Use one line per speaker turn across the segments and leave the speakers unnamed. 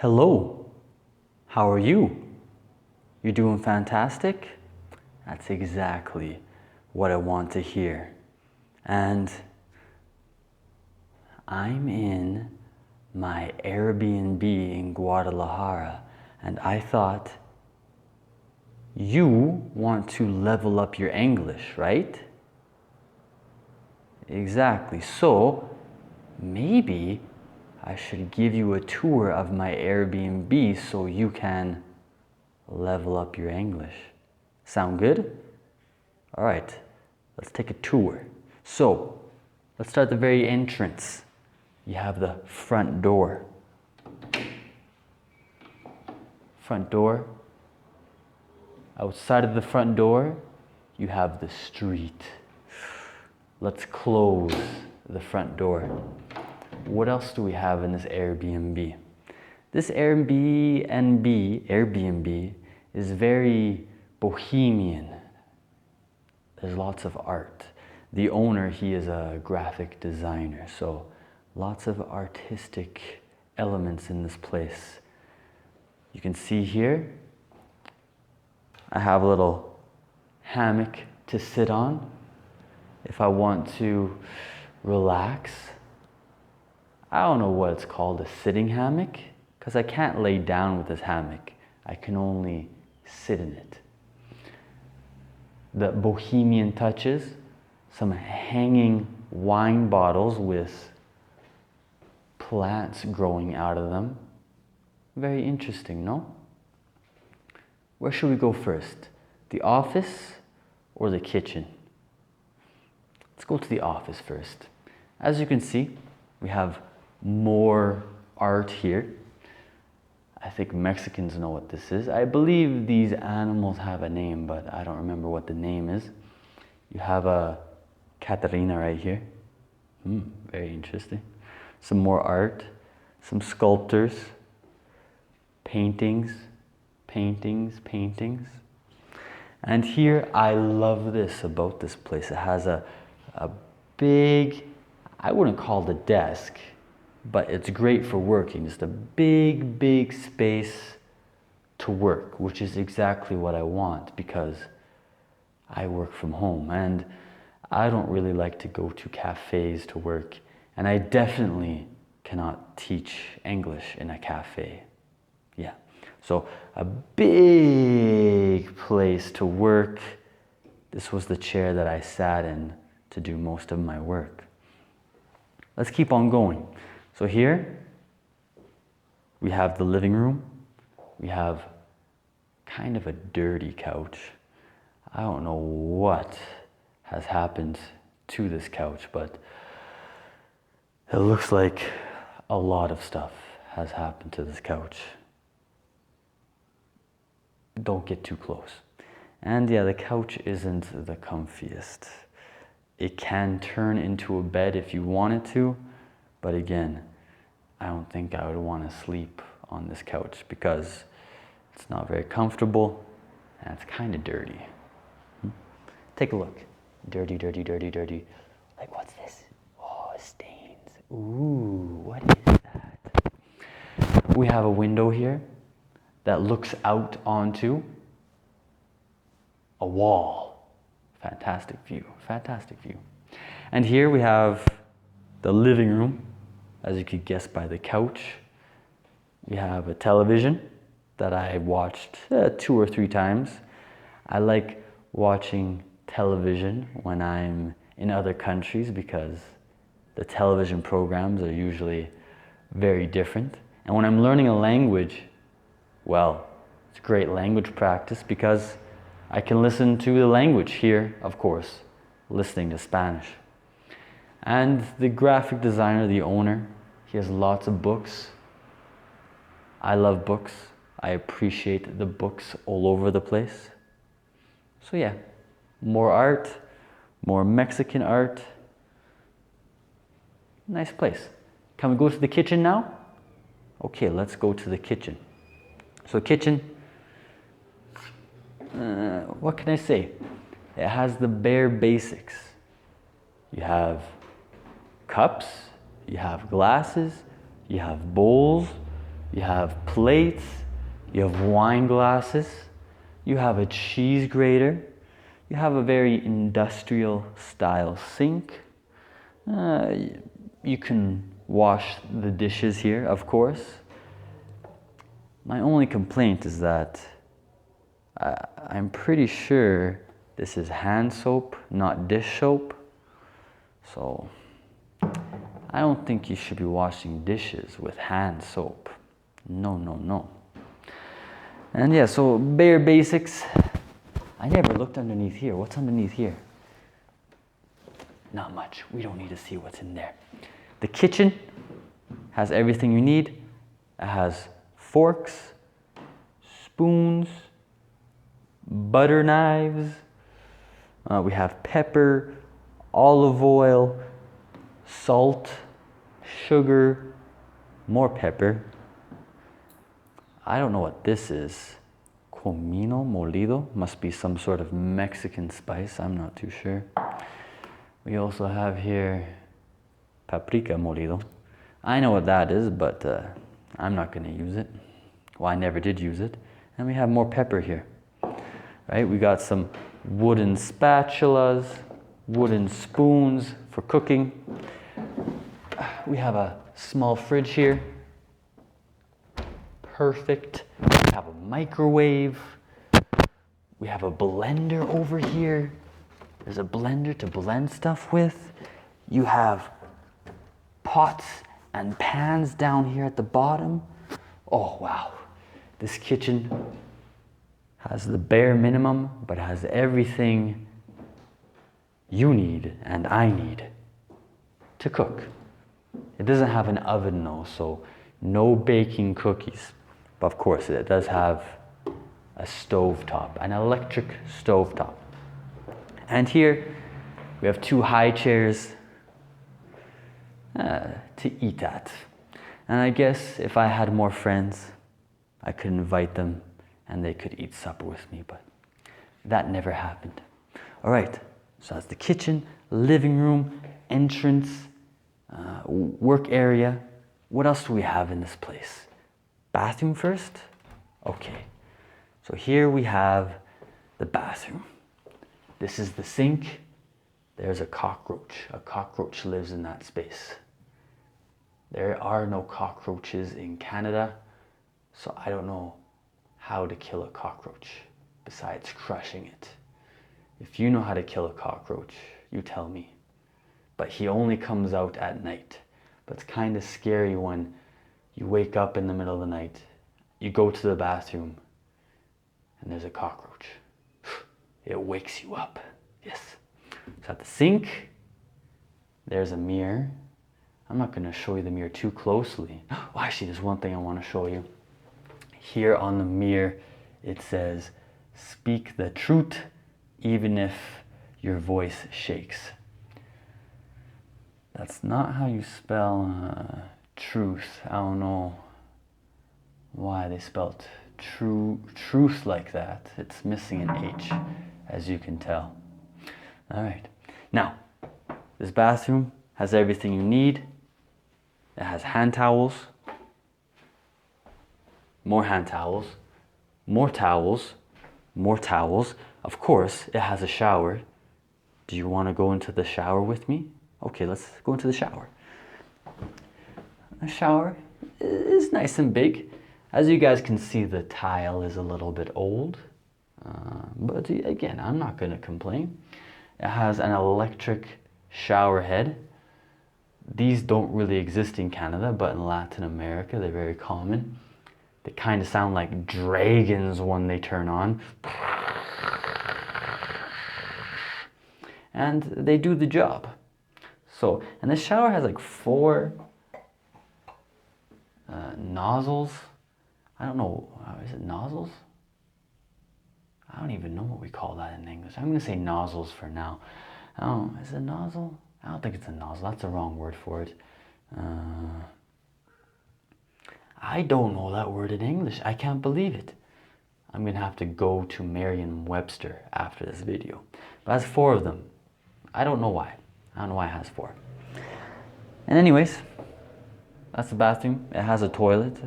Hello, how are you? You're doing fantastic? That's exactly what I want to hear. And I'm in my Airbnb in Guadalajara, and I thought you want to level up your English, right? Exactly. So maybe I should give you a tour of my Airbnb so you can level up your English. Sound good? All right, let's take a tour. So let's start at the very entrance. You have the front door. Front door. Outside of the front door, you have the street. Let's close the front door. What else do we have in this Airbnb? This Airbnb is very bohemian. There's lots of art. The owner, he is a graphic designer, so lots of artistic elements in this place. You can see here, I have a little hammock to sit on if I want to relax. I don't know what it's called, a sitting hammock, because I can't lay down with this hammock. I can only sit in it. The bohemian touches, some hanging wine bottles with plants growing out of them. Very interesting, no? Where should we go first? The office or the kitchen? Let's go to the office first. As you can see, we have more art here. I think Mexicans know what this is. I believe these animals have a name, but I don't remember what the name is. You have a Catarina right here. Very interesting. Some more art, some sculptors, paintings. And here, I love this about this place. It has a big, I wouldn't call it a desk, but it's great for working. Just a big space to work, which is exactly what I want because I work from home and I don't really like to go to cafes to work, and I definitely cannot teach English in a cafe. Yeah, so a big place to work. This was the chair that I sat in to do most of my work. Let's keep on going. So here we have the living room. We have kind of a dirty couch. I don't know what has happened to this couch, but it looks like a lot of stuff has happened to this couch. Don't get too close. And yeah, the couch isn't the comfiest. It can turn into a bed if you want it to, but again, I don't think I would want to sleep on this couch because it's not very comfortable and it's kind of dirty. Take a look. Dirty. Like, what's this? Oh, stains. Ooh, what is that? We have a window here that looks out onto a wall. Fantastic view. And here we have the living room, as you could guess by the couch. We have a television that I watched 2 or 3 times. I like watching television when I'm in other countries because the television programs are usually very different. And when I'm learning a language, well, it's great language practice because I can listen to the language here, of course, listening to Spanish. And the graphic designer, the owner, he has lots of books. I love books. I appreciate the books all over the place. So yeah, more art, more Mexican art. Nice place. Can we go to the kitchen now? Okay, let's go to the kitchen. So kitchen, what can I say? It has the bare basics. You have cups, you have glasses, you have bowls, You have plates, you have wine glasses, you have a cheese grater, you have a very industrial style sink. You can wash the dishes here, of course. My only complaint is that I'm pretty sure this is hand soap, not dish soap. So I don't think you should be washing dishes with hand soap. No, no, no. And yeah, so bare basics. I never looked underneath here. What's underneath here? Not much. We don't need to see what's in there. The kitchen has everything you need. It has forks, spoons, butter knives. We have pepper, olive oil, salt, sugar, more pepper. I don't know what this is. Comino molido, must be some sort of Mexican spice, I'm not too sure. We also have here paprika molido. I know what that is, but I'm not gonna use it. Well, I never did use it. And we have more pepper here, right? We got some wooden spatulas, wooden spoons for cooking. We have a small fridge here. Perfect. We have a microwave. We have a blender over here. There's a blender to blend stuff with. You have pots and pans down here at the bottom. Oh, wow. This kitchen has the bare minimum, but has everything you need and I need to cook. It doesn't have an oven though, so no baking cookies. But of course, it does have a stovetop, an electric stovetop. And here we have 2 high chairs to eat at. And I guess if I had more friends, I could invite them and they could eat supper with me, but that never happened. All right, so that's the kitchen, living room, entrance, work area. What else do we have in this place? Bathroom first? Okay, so here we have the bathroom. This is the sink. There's a cockroach. A cockroach lives in that space. There are no cockroaches in Canada, so I don't know how to kill a cockroach besides crushing it. If you know how to kill a cockroach, you tell me. But he only comes out at night. But it's kind of scary when you wake up in the middle of the night, you go to the bathroom, and there's a cockroach. It wakes you up. Yes. So at the sink, there's a mirror. I'm not going to show you the mirror too closely. Oh, actually, there's one thing I want to show you. Here on the mirror, it says, "Speak the truth, even if your voice shakes." That's not how you spell truth. I don't know why they spelled truth like that. It's missing an H, as you can tell. All right. Now, this bathroom has everything you need. It has hand towels, more hand towels, more towels, more towels. Of course, it has a shower. Do you want to go into the shower with me? Okay, let's go into the shower. The shower is nice and big. As you guys can see, the tile is a little bit old. But again, I'm not going to complain. It has an electric shower head. These don't really exist in Canada, but in Latin America, they're very common. They kind of sound like dragons when they turn on. And they do the job. So, and this shower has like 4 nozzles. I don't know, is it nozzles? I don't even know what we call that in English. I'm going to say nozzles for now. Oh, is it a nozzle? I don't think it's a nozzle. That's the wrong word for it. I don't know that word in English. I can't believe it. I'm going to have to go to Merriam-Webster after this video. But it has 4 of them. I don't know why. I don't know why it has 4. And anyways, that's the bathroom. It has a toilet.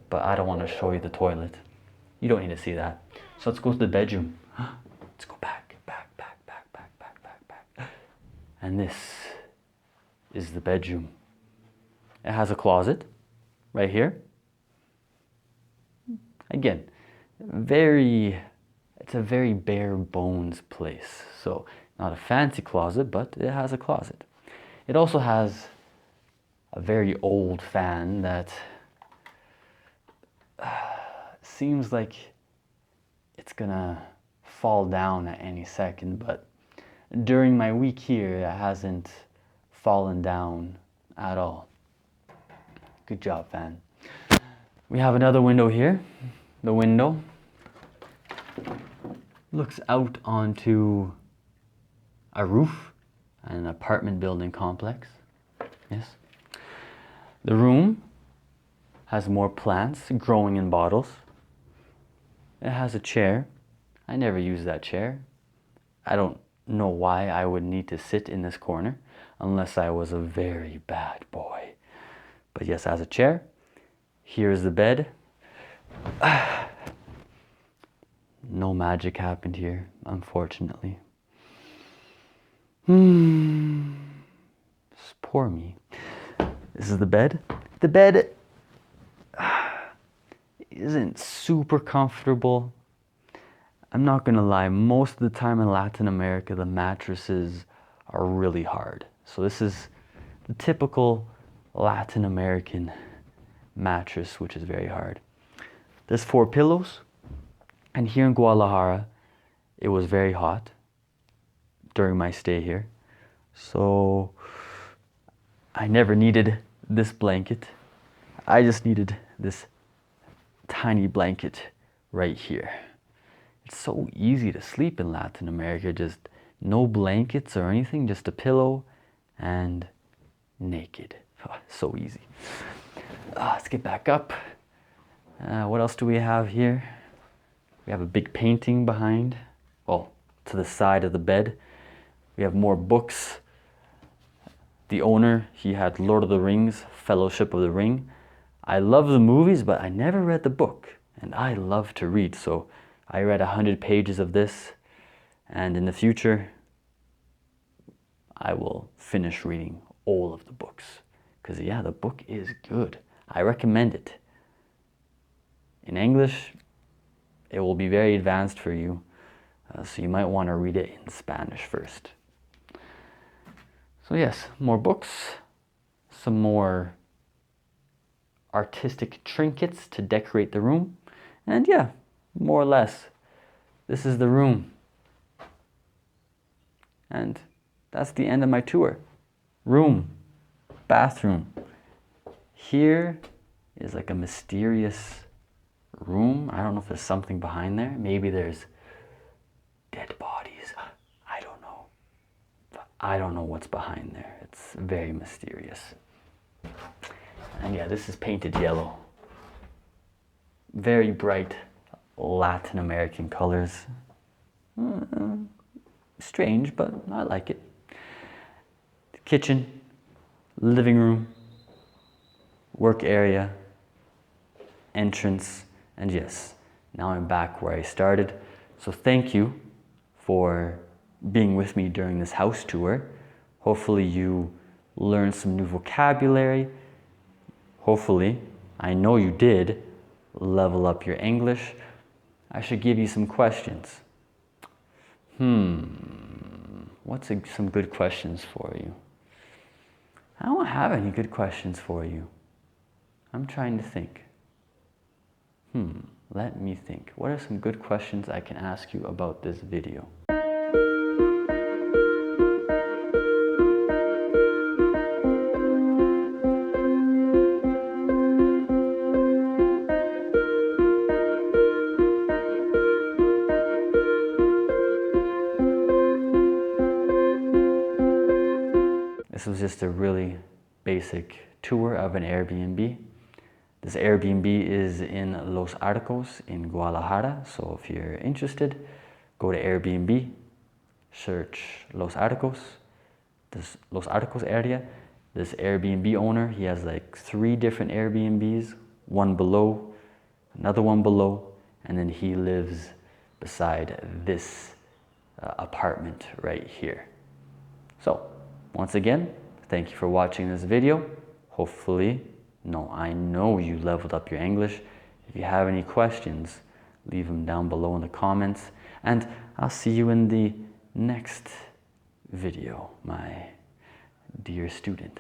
but I don't want to show you the toilet. You don't need to see that. So let's go to the bedroom. Let's go back. And this is the bedroom. It has a closet right here. Again, it's a very bare bones place. So not a fancy closet, but it has a closet. It also has a very old fan that seems like it's gonna fall down at any second, but during my week here, it hasn't fallen down at all. Good job, fan. We have another window here. The window looks out onto a roof, an apartment building complex. Yes. The room has more plants growing in bottles. It has a chair. I never use that chair. I don't know why I would need to sit in this corner unless I was a very bad boy. But yes, it has a chair. Here's the bed. No magic happened here, unfortunately. Poor me. This is the bed. The bed isn't super comfortable. I'm not gonna lie, most of the time in Latin America, the mattresses are really hard. So this is the typical Latin American mattress, which is very hard. There's 4 pillows, and here in Guadalajara, it was very hot during my stay here. So I never needed this blanket. I just needed this tiny blanket right here. It's so easy to sleep in Latin America, just no blankets or anything, just a pillow and naked. So easy. Let's get back up. What else do we have here? We have a big painting behind, well, to the side of the bed. We have more books. The owner, he had Lord of the Rings, Fellowship of the Ring. I love the movies, but I never read the book, and I love to read, so I read 100 pages of this, and in the future, I will finish reading all of the books. Because yeah, the book is good. I recommend it. In English, it will be very advanced for you, so you might want to read it in Spanish first. So yes, more books, some more artistic trinkets to decorate the room, and yeah, more or less, this is the room. And that's the end of my tour. Room, bathroom. Here is like a mysterious room. I don't know if there's something behind there. Maybe there's dead bodies. I don't know. But I don't know what's behind there. It's very mysterious. And yeah, this is painted yellow. Very bright Latin American colors. Strange, but I like it. The kitchen, living room, work area, entrance, and yes, now I'm back where I started. So thank you for being with me during this house tour. Hopefully you learned some new vocabulary. Hopefully, I know you did, level up your English. I should give you some questions. What's some good questions for you? I don't have any good questions for you. I'm trying to think. Let me think. What are some good questions I can ask you about this video? This was just a really basic tour of an Airbnb. This Airbnb is in Los Arcos in Guadalajara, so if you're interested, go to Airbnb, search Los Arcos, this Los Arcos area. This Airbnb owner, he has like 3 different Airbnbs, one below another one below, and then he lives beside this apartment right here. So once again, thank you for watching this video. Hopefully, I know you leveled up your English. If you have any questions, leave them down below in the comments, and I'll see you in the next video, my dear student.